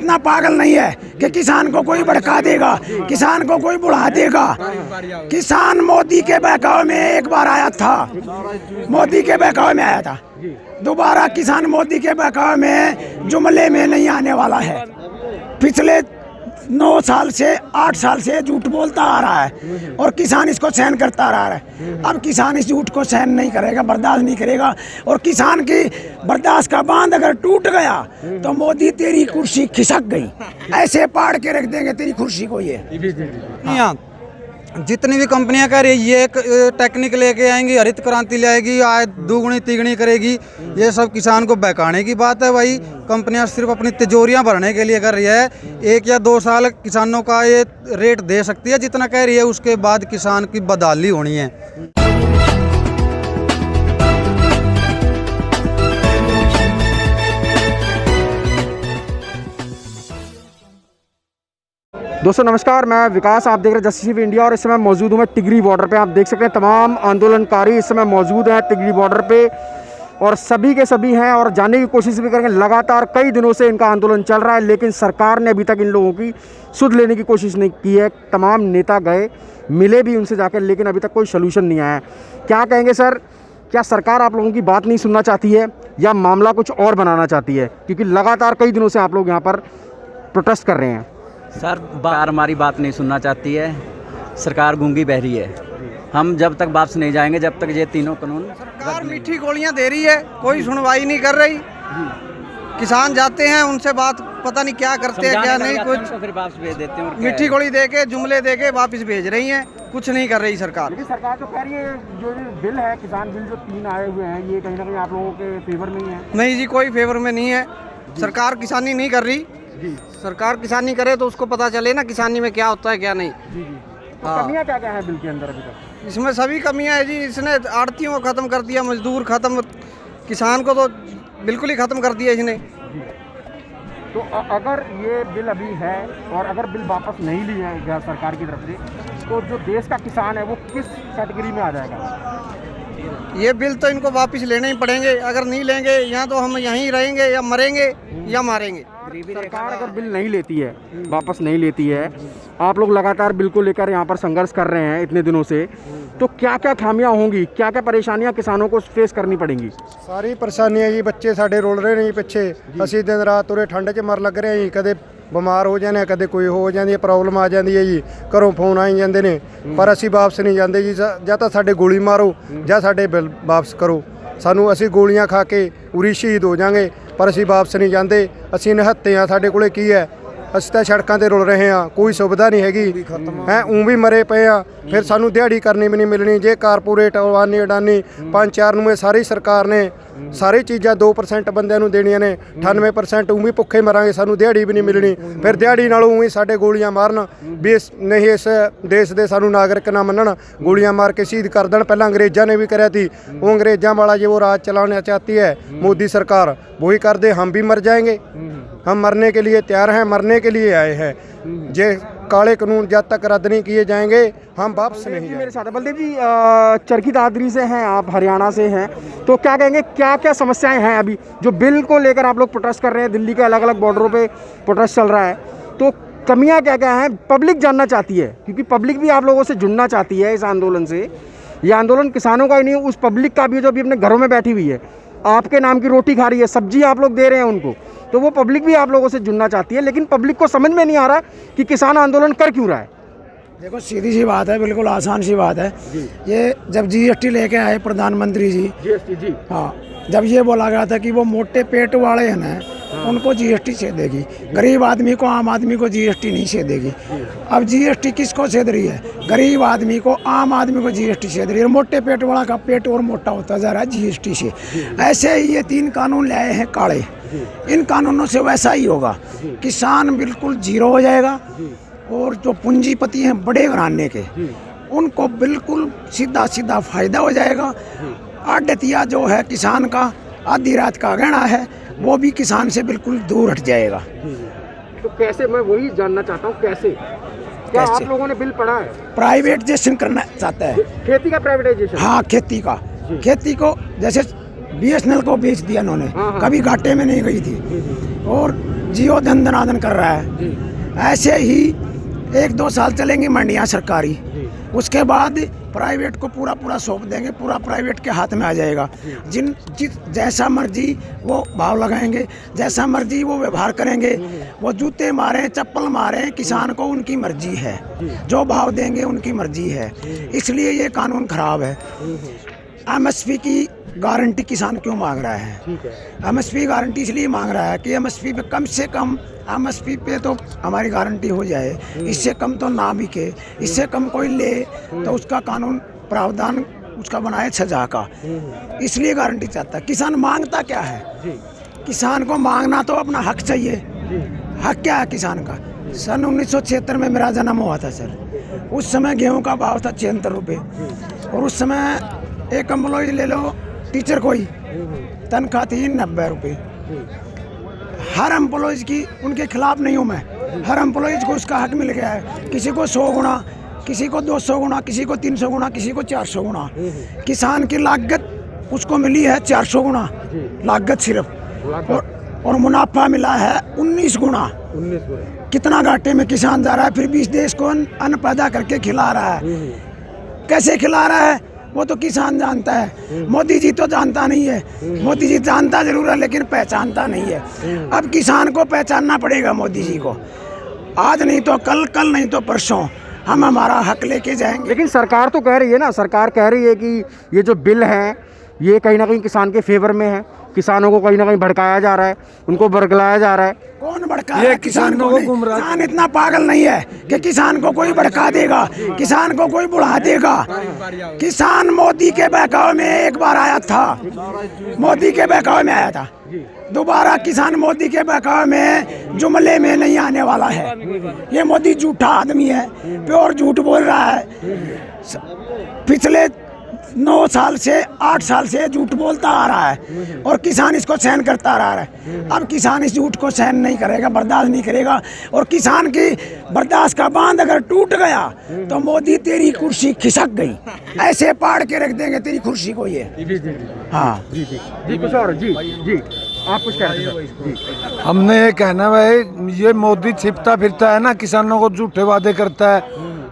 इतना पागल नहीं है कि किसान को कोई भड़का देगा, किसान को कोई बुढ़ा देगा। किसान मोदी के बहकावे में एक बार आया था, मोदी के बहकावे में आया था, दोबारा किसान मोदी के बहकावे में जुमले में नहीं आने वाला है। पिछले 9 साल से 8 साल से झूठ बोलता आ रहा है और किसान इसको सहन करता आ रहा है। अब किसान इस झूठ को सहन नहीं करेगा, बर्दाश्त नहीं करेगा, और किसान की बर्दाश्त का बांध अगर टूट गया तो मोदी तेरी कुर्सी खिसक गई, ऐसे पाड़ के रख देंगे तेरी कुर्सी को। ये जितनी भी कंपनियां कह रही है, ये टेक्निक लेके आएंगी, हरित क्रांति लाएगी, आय दुगनी तिगनी करेगी, ये सब किसान को बहकाने की बात है भाई। कंपनियां सिर्फ अपनी तिजोरियां भरने के लिए कर रही है। 1 या 2 साल किसानों का ये रेट दे सकती है जितना कह रही है, उसके बाद किसान की बदहाली होनी है। दोस्तों नमस्कार, मैं विकास, आप देख रहे हैं जस्टिस टीवी इंडिया और इस समय मौजूद हूँ मैं टिगरी बॉर्डर पे। आप देख सकते हैं तमाम आंदोलनकारी इस समय मौजूद हैं टिगरी बॉर्डर पे और सभी के सभी हैं और जानने की कोशिश भी करेंगे। लगातार कई दिनों से इनका आंदोलन चल रहा है, लेकिन सरकार ने अभी तक इन लोगों की सुध लेने की कोशिश नहीं की है। तमाम नेता गए, मिले भी उनसे जाकर, लेकिन अभी तक कोई सोल्यूशन नहीं आया है। क्या कहेंगे सर, क्या सरकार आप लोगों की बात नहीं सुनना चाहती है या मामला कुछ और बनाना चाहती है? क्योंकि लगातार कई दिनों से आप लोग यहाँ पर प्रोटेस्ट कर रहे हैं। सर सरकार हमारी बात नहीं सुनना चाहती है, सरकार गूंगी बहरी है। हम जब तक वापस नहीं जाएंगे जब तक ये तीनों कानून। सरकार मीठी गोलियां दे रही है, कोई सुनवाई नहीं कर रही। किसान जाते हैं, उनसे बात पता नहीं क्या करते हैं क्या नहीं, कुछ तो फिर वापस भेज देते हैं। मीठी गोली दे के, जुमले दे के वापस भेज रही हैं, कुछ नहीं कर रही सरकार। लेकिन सरकार तो कह रही है जो बिल है, किसान बिल जो 3 आए हुए हैं, ये कहीं ना कहीं आप लोगों के फेवर में ही है। नहीं जी, कोई फेवर में नहीं है। सरकार किसानी नहीं कर रही। सरकार किसानी करे तो उसको पता चले ना किसानी में क्या होता है क्या नहीं। तो कमियां क्या क्या है बिल के अंदर अभी तक? इसमें सभी कमियां है जी। इसने आड़तियों को खत्म कर दिया, मजदूर खत्म, किसान को तो बिल्कुल ही खत्म कर दिया इसने। तो अगर ये बिल अभी है और अगर बिल वापस नहीं लिया गया सरकार की तरफ से, तो जो देश का किसान है वो किस कैटेगरी में आ जाएगा? ये बिल तो इनको वापस लेने ही पड़ेंगे। अगर नहीं लेंगे या तो हम यहीं रहेंगे या मरेंगे या मारेंगे। सरकार अगर बिल नहीं लेती है, वापस नहीं लेती है, आप लोग लगातार बिल को लेकर यहाँ पर संघर्ष कर रहे हैं इतने दिनों से, तो क्या क्या खामियां होंगी, क्या क्या परेशानियां किसानों को फेस करनी पड़ेंगी? सारी परेशानियां जी, बच्चे साढ़े रोल रहे हैं पिछे, असी दिन रात तुरे ठंड च मर लग रहे हैं जी। कदे बिमार हो जाने, कदे कोई हो जाती है, प्रॉब्लम आ जाती है जी, घरों फोन आई जाते हैं, पर असी वापस नहीं जाते जी। ਜਾਂ ਤਾਂ ਸਾਡੇ ਗੋਲੀ ਮਾਰੋ ਜਾਂ ਸਾਡੇ ਬਿੱਲ ਵਾਪਸ ਕਰੋ। ਸਾਨੂੰ ਅਸੀਂ ਗੋਲੀਆਂ ਖਾ ਕੇ ਉਰੀ ਸ਼ਹੀਦ ਹੋ ਜਾਾਂਗੇ, ਪਰ ਅਸੀਂ ਵਾਪਸ ਨਹੀਂ ਜਾਂਦੇ। ਅਸੀਂ ਨਿਹੱਤੇ ਆ, ਸਾਡੇ ਕੋਲੇ ਕੀ ਹੈ? ਅਸੀਂ ਤਾਂ ਸੜਕਾਂ ਤੇ ਰੁਲ ਰਹੇ ਹਾਂ, ਕੋਈ ਸੁਵਿਧਾ ਨਹੀਂ ਹੈਗੀ ਹੈ, ਊਂ ਵੀ ਮਰੇ ਪਏ ਆ। ਫਿਰ ਸਾਨੂੰ ਦਿਹਾੜੀ ਕਰਨੀ ਵੀ ਨਹੀਂ ਮਿਲਣੀ। ਜੇ ਕਾਰਪੋਰੇਟ ਅਡਾਨੀ 5-4 ਨੂੰ ਇਹ ਸਾਰੀ ਸਰਕਾਰ ਨੇ ਸਾਰੀ ਚੀਜ਼ਾਂ 2% ਬੰਦਿਆਂ ਨੂੰ ਦੇਣੀਆਂ ਨੇ, 98% ਊਂ ਵੀ ਭੁੱਖੇ ਮਰਾਂਗੇ, ਸਾਨੂੰ ਦਿਹਾੜੀ ਵੀ ਨਹੀਂ ਮਿਲਣੀ। ਫਿਰ ਦਿਹਾੜੀ ਨਾਲੋਂ ਊਂ ਹੀ ਸਾਡੇ ਗੋਲੀਆਂ ਮਾਰਨ ਵੀ ਨਹੀਂ ਇਸ ਦੇਸ਼ ਦੇ ਸਾਨੂੰ ਨਾਗਰਿਕ ਨਾ ਮੰਨਣ, ਗੋਲੀਆਂ ਮਾਰ ਕੇ ਸ਼ਹੀਦ ਕਰ ਦੇਣ। ਪਹਿਲਾਂ ਅੰਗਰੇਜ਼ਾਂ ਨੇ ਵੀ ਕਰਿਆ ਸੀ, ਉਹ ਅੰਗਰੇਜ਼ਾਂ ਵਾਲਾ ਜੇ ਉਹ ਰਾਜ ਚਲਾਉਣਾ ਚਾहती है मोदी सरकार, वही कर दे। हम भी मर जाएंगे, हम मरने के लिए तैयार हैं, मरने के लिए आए हैं। जे काले कानून जब तक रद्द नहीं किए जाएंगे हम वापस नहीं जाएंगे। मेरे साथ है बलदेव जी, चरखी दादरी से हैं आप, हरियाणा से हैं, तो क्या कहेंगे, क्या क्या समस्याएं हैं अभी जो बिल को लेकर आप लोग प्रोटेस्ट कर रहे हैं? दिल्ली के अलग अलग बॉर्डरों पे प्रोटेस्ट चल रहा है, तो कमियां क्या क्या हैं? पब्लिक जानना चाहती है, क्योंकि पब्लिक भी आप लोगों से जुड़ना चाहती है इस आंदोलन से। ये आंदोलन किसानों का ही नहीं, उस पब्लिक का भी जो अभी अपने घरों में बैठी हुई है, आपके नाम की रोटी खा रही है, सब्जी आप लोग दे रहे हैं उनको, तो वो पब्लिक भी आप लोगों से जुड़ना चाहती है। लेकिन पब्लिक को समझ में नहीं आ रहा कि किसान आंदोलन कर क्यों रहा है। देखो सीधी सी बात है, बिल्कुल आसान सी बात है। ये जब जीएसटी लेके आए प्रधानमंत्री जी, जीएसटी जी, हाँ, जब ये बोला गया था कि वो मोटे पेट वाले हैं ना, उनको जीएसटी छेदेगी, गरीब आदमी को, आम आदमी को जीएसटी नहीं छेदेगी। अब जीएसटी किसको छेद रही है? गरीब आदमी को, आम आदमी को जीएसटी छेद रही है। मोटे पेट वाला का पेट और मोटा होता जा रहा है जीएसटी से। ऐसे ही ये 3 कानून लाए हैं काले, इन कानूनों से वैसा ही होगा। किसान बिल्कुल जीरो हो जाएगा और जो पूंजीपति हैं बड़े घराने के, उनको बिल्कुल सीधा सीधा फायदा हो जाएगा। आढ़तिया जो है किसान का आधी रात का गहना है, वो भी किसान से बिल्कुल दूर हट जाएगा। तो कैसे, मैं वही जानना चाहता हूँ, कैसे क्या आप लोगों ने बिल पढ़ा है? प्राइवेटाइजेशन करना चाहता है, खेती का प्राइवेटाइजेशन। हाँ, खेती का, खेती को जैसे BSNL को बेच दिया उन्होंने, कभी घाटे में नहीं गई थी। और जियो धन धनाधन कर रहा है। ऐसे ही 1-2 साल चलेंगी मंडियाँ सरकारी, उसके बाद प्राइवेट को पूरा सौंप देंगे, पूरा प्राइवेट के हाथ में आ जाएगा। जैसा मर्जी वो भाव लगाएंगे, जैसा मर्जी वो व्यवहार करेंगे, वो जूते मारें चप्पल मारें, किसान को उनकी मर्जी है, जो भाव देंगे उनकी मर्जी है। इसलिए ये कानून खराब है। एमएसपी की गारंटी किसान क्यों मांग रहा है? एमएसपी गारंटी इसलिए मांग रहा है कि एमएसपी पे कम से कम, एमएसपी पे तो हमारी गारंटी हो जाए, इससे कम तो ना बिके, इससे कम कोई ले तो उसका कानून प्रावधान उसका बनाए सजा का, इसलिए गारंटी चाहता है। किसान मांगता क्या है? किसान को मांगना तो अपना हक चाहिए। हक क्या है किसान का? सन 1976 में मेरा जन्म हुआ था सर। उस समय गेहूं का भाव था 76 रुपये, और उस समय एक एम्प्लॉय ले लो, टीचर कोई तनख्वाह थी 90 रुपये। हर एम्प्लॉयज़ की, उनके खिलाफ नहीं हूँ मैं, हर एम्प्लॉयज़ को उसका हक मिल गया है। किसी को 100 गुना, किसी को 200 गुना, किसी को 300 गुना, किसी को 400 गुना। किसान की लागत उसको मिली है 400 गुना लागत सिर्फ, और मुनाफा मिला है 19 गुना। कितना घाटे में किसान जा रहा है, फिर भी इस देश को अन्न पैदा करके खिला रहा है। कैसे खिला रहा है वो तो किसान जानता है, मोदी जी तो जानता नहीं है। मोदी जी जानता जरूर है लेकिन पहचानता नहीं है। अब किसान को पहचानना पड़ेगा मोदी जी को। आज नहीं तो कल, कल नहीं तो परसों हम हमारा हक लेके जाएंगे। लेकिन सरकार तो कह रही है ना, सरकार कह रही है कि ये जो बिल है ये कहीं ना कहीं किसान के फेवर में है, किसानों को कहीं ना कहीं भड़काया जा रहा है, उनको बरगलाया जा रहा है। कौन भड़का है किसान को? किसान इतना पागल नहीं है कि किसान को कोई भड़का देगा, किसान को कोई बुढ़ा देगा। किसान मोदी के बहकावे में एक बार आया था, मोदी के बहकावे में आया था, दोबारा किसान मोदी के बहकावे में जुमले में नहीं आने वाला है। ये मोदी झूठा आदमी है, प्योर झूठ बोल रहा है। पिछले 9 साल से 8 साल से झूठ बोलता आ रहा है और किसान इसको सहन करता रहा है। अब किसान इस झूठ को सहन नहीं करेगा, बर्दाश्त नहीं करेगा, और किसान की बर्दाश्त का बांध अगर टूट गया तो मोदी तेरी कुर्सी खिसक गई, ऐसे पाड़ के रख देंगे तेरी कुर्सी को ये। हाँ जी कुछ और जी आप कुछ कह रहे थे? हमने ये कहना भाई, ये मोदी छिपता फिरता है ना, किसानों को झूठे वादे करता है।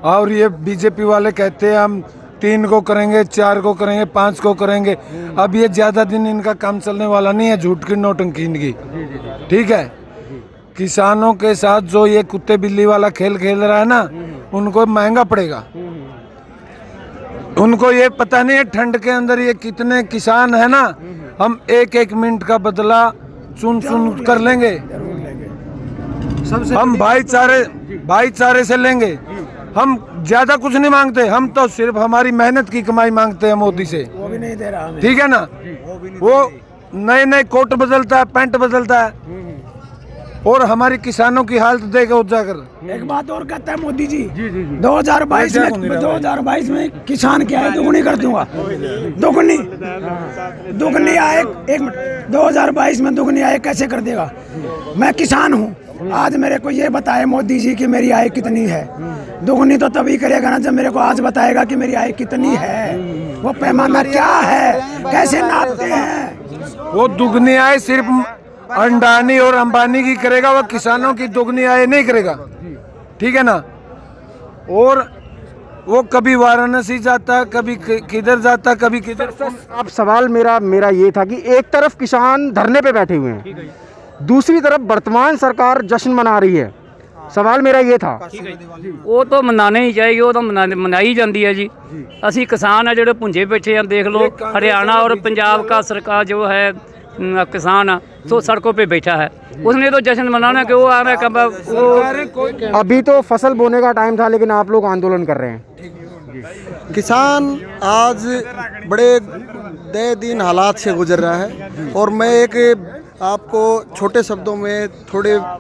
और ये बीजेपी वाले कहते हैं हम 3 को करेंगे, 4 को करेंगे, 5 को करेंगे। अब ये ज्यादा दिन इनका काम चलने वाला नहीं है, झूठ की नोटंकी इनकी। ठीक है, किसानों के साथ जो ये कुत्ते बिल्ली वाला खेल खेल रहा है ना, उनको महंगा पड़ेगा। उनको ये पता नहीं है ठंड के अंदर ये कितने किसान है ना, हम 1-1 मिनट का बदला चुन कर लेंगे। हम भाईचारे से लेंगे। हम ज्यादा कुछ नहीं मांगते, हम तो सिर्फ हमारी मेहनत की कमाई मांगते हैं मोदी से। वो भी नहीं दे रहा हमें। ठीक है ना, वो नए कोट बदलता है, पैंट बदलता है, और हमारी किसानों की हालत देगा जाकर। एक बात और कहता है मोदी जी, 2022 में किसान क्या है, दुगनी कर दूंगा। दुगनी आए, 1 मिनट, 2022 में दुगनी आए कैसे कर देगा? मैं किसान हूँ, आज मेरे को ये बताए मोदी जी कि मेरी आय कितनी है। दुगनी तो तभी करेगा ना जब मेरे को आज बताएगा कि मेरी आय कितनी है। वो पैमाना क्या है, कैसे नापते हैं? वो दुगनी आय सिर्फ अंडानी और अंबानी की करेगा, वो किसानों की दुगनी आय नहीं करेगा। ठीक है ना, और वो कभी वाराणसी जाता, कभी किधर जाता, कभी किधर। अब सवाल मेरा ये था कि एक तरफ किसान धरने पे बैठे हुए हैं, दूसरी तरफ वर्तमान सरकार जश्न मना रही है। सवाल मेरा ये था। ਉਹ ਤਾਂ ਮਨਾਣੇ ਹੀ ਚਾਹੀਏ, ਉਹ ਤਾਂ ਮਨਾਈ ਜਾਂਦੀ ਹੈ ਜੀ। ਅਸੀਂ ਕਿਸਾਨ ਆ ਜਿਹੜੇ ਪੁੰਜੇ ਬੈਠੇ ਆ, ਦੇਖ ਲਓ हरियाणा और पंजाब का सरकार जो है किसान तो सड़कों पे बैठा है, उसने तो जश्न मनाना कि वो आ रहा है। वो अभी तो फसल बोने का टाइम था लेकिन आप लोग आंदोलन कर रहे हैं। किसान आज बड़े दयनीय हालात से गुजर रहा है, और मैं एक आपको छोटे शब्दों में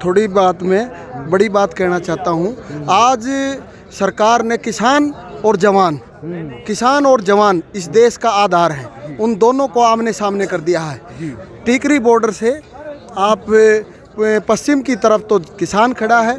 थोड़ी बात में बड़ी बात कहना चाहता हूँ। आज सरकार ने किसान और जवान इस देश का आधार है, उन दोनों को आमने सामने कर दिया है। टिकरी बॉर्डर से आप पश्चिम की तरफ तो किसान खड़ा है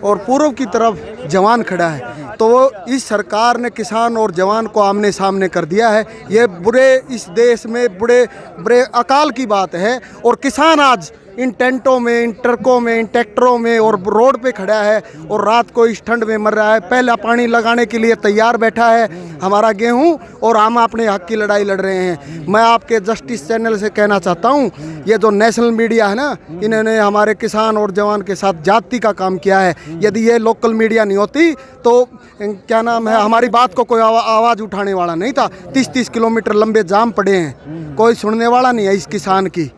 और पूर्व की तरफ जवान खड़ा है। तो इस सरकार ने किसान और जवान को आमने सामने कर दिया है। ये बुरे इस देश में बड़े अकाल की बात है। और किसान आज इन टेंटों में, इन ट्रकों में, इन ट्रैक्टरों में और रोड पे खड़ा है और रात को इस ठंड में मर रहा है। पहला पानी लगाने के लिए तैयार बैठा है हमारा गेहूं, और हम अपने हक की लड़ाई लड़ रहे हैं। मैं आपके जस्टिस चैनल से कहना चाहता हूं, ये जो नेशनल मीडिया है ना, इन्होंने हमारे किसान और जवान के साथ जाति का काम किया है। यदि ये लोकल मीडिया नहीं होती तो क्या नाम है, हमारी बात को कोई आवाज़ उठाने वाला नहीं था। 30-30 किलोमीटर लंबे जाम पड़े हैं, कोई सुनने वाला नहीं है इस किसान की।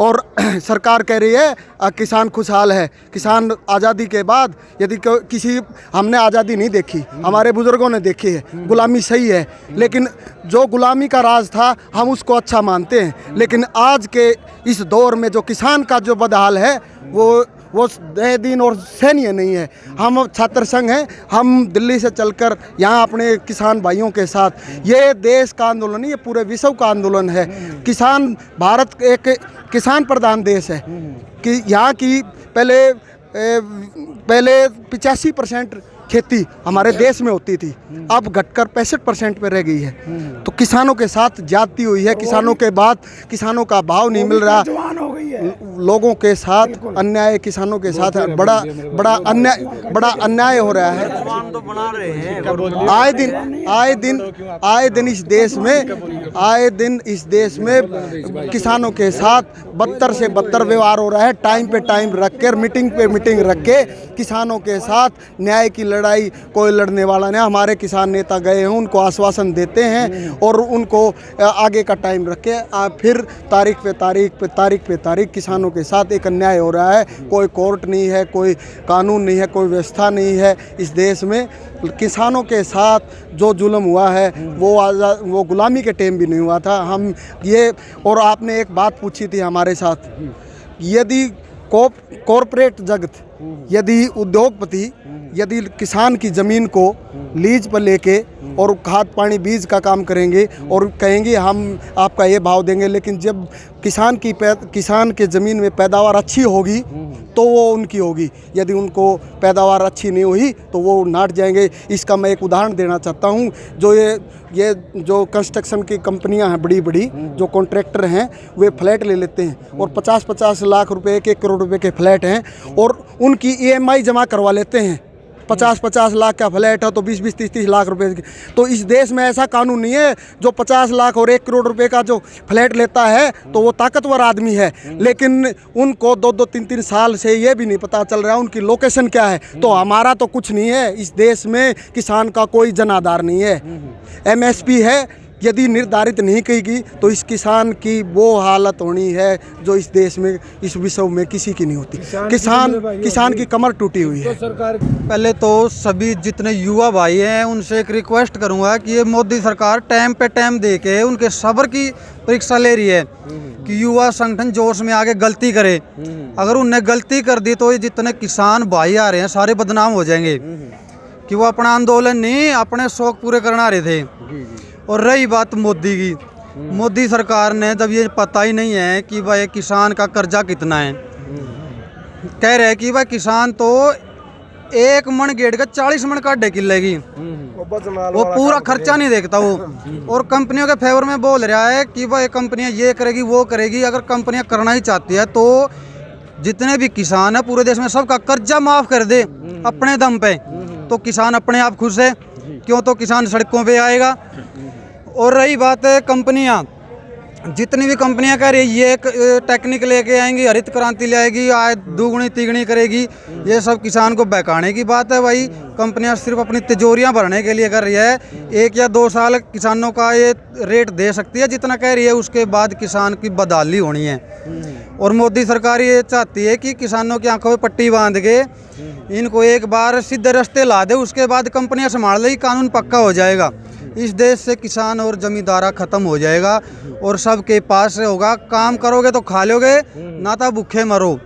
और सरकार कह रही है किसान खुशहाल है। किसान आज़ादी के बाद यदि किसी, हमने आज़ादी नहीं देखी, हमारे बुज़ुर्गों ने देखी है, गुलामी सही है, लेकिन जो गुलामी का राज था हम उसको अच्छा मानते हैं। लेकिन आज के इस दौर में जो किसान का जो बदहाल है वो दिन और सहनीय नहीं है। हम छात्र संघ हैं, हम दिल्ली से चलकर यहाँ अपने किसान भाइयों के साथ, ये देश का आंदोलन नहीं, ये पूरे विश्व का आंदोलन है। किसान, भारत एक किसान प्रधान देश है कि यहाँ की पहले 85% खेती हमारे देश में होती थी, अब घटकर 65% पे रह गई है। तो किसानों के साथ जाती हुई है, किसानों के बाद किसानों का भाव नहीं मिल रहा, लोगों के साथ अन्याय, किसानों के साथ बड़ा अन्याय हो रहा है। आए दिन इस देश में किसानों के साथ बदतर से बदतर व्यवहार हो रहा है। टाइम पे टाइम रख कर, मीटिंग पे मीटिंग रख के किसानों के साथ न्याय की लड़ाई कोई लड़ने वाला नहीं। हमारे किसान नेता गए हैं, उनको आश्वासन देते हैं और उनको आगे का टाइम रख के फिर तारीख पे तारीख किसानों के साथ एक अन्याय हो रहा है। कोई कोर्ट नहीं है, कोई कानून नहीं है, कोई व्यवस्था नहीं है इस देश में। किसानों के साथ जो जुल्म हुआ है वो गुलामी के टाइम भी नहीं हुआ था। हम ये, और आपने एक बात पूछी थी हमारे साथ, यदि कॉरपोरेट जगत, यदि उद्योगपति यदि किसान की ज़मीन को लीज पर लेके और खाद पानी बीज का काम करेंगे और कहेंगे हम आपका ये भाव देंगे, लेकिन जब किसान के ज़मीन में पैदावार अच्छी होगी तो वो उनकी होगी, यदि उनको पैदावार अच्छी नहीं हुई तो वो नाट जाएंगे। इसका मैं एक उदाहरण देना चाहता हूँ। जो ये जो कंस्ट्रक्शन की कंपनियां हैं बड़ी बड़ी, जो कॉन्ट्रैक्टर हैं, वे फ्लैट ले लेते हैं और 50-50 लाख रुपए, 1 करोड़ रुपए के फ्लैट हैं और उनकी EMI जमा करवा लेते हैं। 50-50 लाख का फ्लैट है तो 20-20, 30-30 लाख रुपए की। तो इस देश में ऐसा कानून नहीं है। जो 50 लाख और 1 करोड़ रुपए का जो फ्लैट लेता है तो वो ताकतवर आदमी है, लेकिन उनको 2-2, 3-3 साल से ये भी नहीं पता चल रहा उनकी लोकेशन क्या है। तो हमारा तो कुछ नहीं है इस देश में, किसान का कोई जन आधार नहीं है। MSP है, यदि निर्धारित नहीं करेगी तो इस किसान की वो हालत होनी है जो इस देश में, इस विश्व में किसी की नहीं होती। किसान की कमर टूटी हुई है। पहले तो सभी जितने युवा भाई हैं उनसे एक रिक्वेस्ट करूंगा कि ये मोदी सरकार टाइम पे टाइम दे के उनके सब्र की परीक्षा ले रही है कि युवा संगठन जोश में आगे गलती करे। अगर उनने गलती कर दी तो ये जितने किसान भाई आ रहे हैं सारे बदनाम हो जाएंगे कि वो अपना आंदोलन नहीं, अपने शौक पूरे करना रहे थे। और रही बात मोदी की, मोदी सरकार ने जब ये पता ही नहीं है कि भाई किसान का कर्जा कितना है, कह रहे हैं कि भाई किसान तो 1 मन गेट का 40 मन काटे किले की, वो पूरा खर्चा नहीं देखता वो। और कंपनियों के फेवर में बोल रहा है कि भाई कंपनियां ये करेगी वो करेगी। अगर कंपनियां करना ही चाहती है तो जितने भी किसान है पूरे देश में सबका कर्जा माफ़ कर दे अपने दम पे, तो किसान अपने आप खुश है। क्यों, तो किसान सड़कों पे आएगा। और रही बात है कंपनियां, जितनी भी कंपनियां कह रही है ये टेक्निक लेके आएंगी, हरित क्रांति ले आएगी, आय दुगनी तिगनी करेगी, ये सब किसान को बहकाने की बात है। भाई कंपनियां सिर्फ अपनी तिजोरियां भरने के लिए कर रही है। 1 या 2 साल किसानों का ये रेट दे सकती है जितना कह रही है, उसके बाद किसान की बदहाली होनी है। और मोदी सरकार ये चाहती है कि किसानों की आंखों में पट्टी बांध के इनको एक बार सीधे रास्ते ला दे, उसके बाद कंपनियां संभाल लेगी, कानून पक्का हो जाएगा। इस देश से किसान और जमींदारा खत्म हो जाएगा और सबके पास होगा, काम करोगे तो खा लोगे, ना तो भूखे मरो।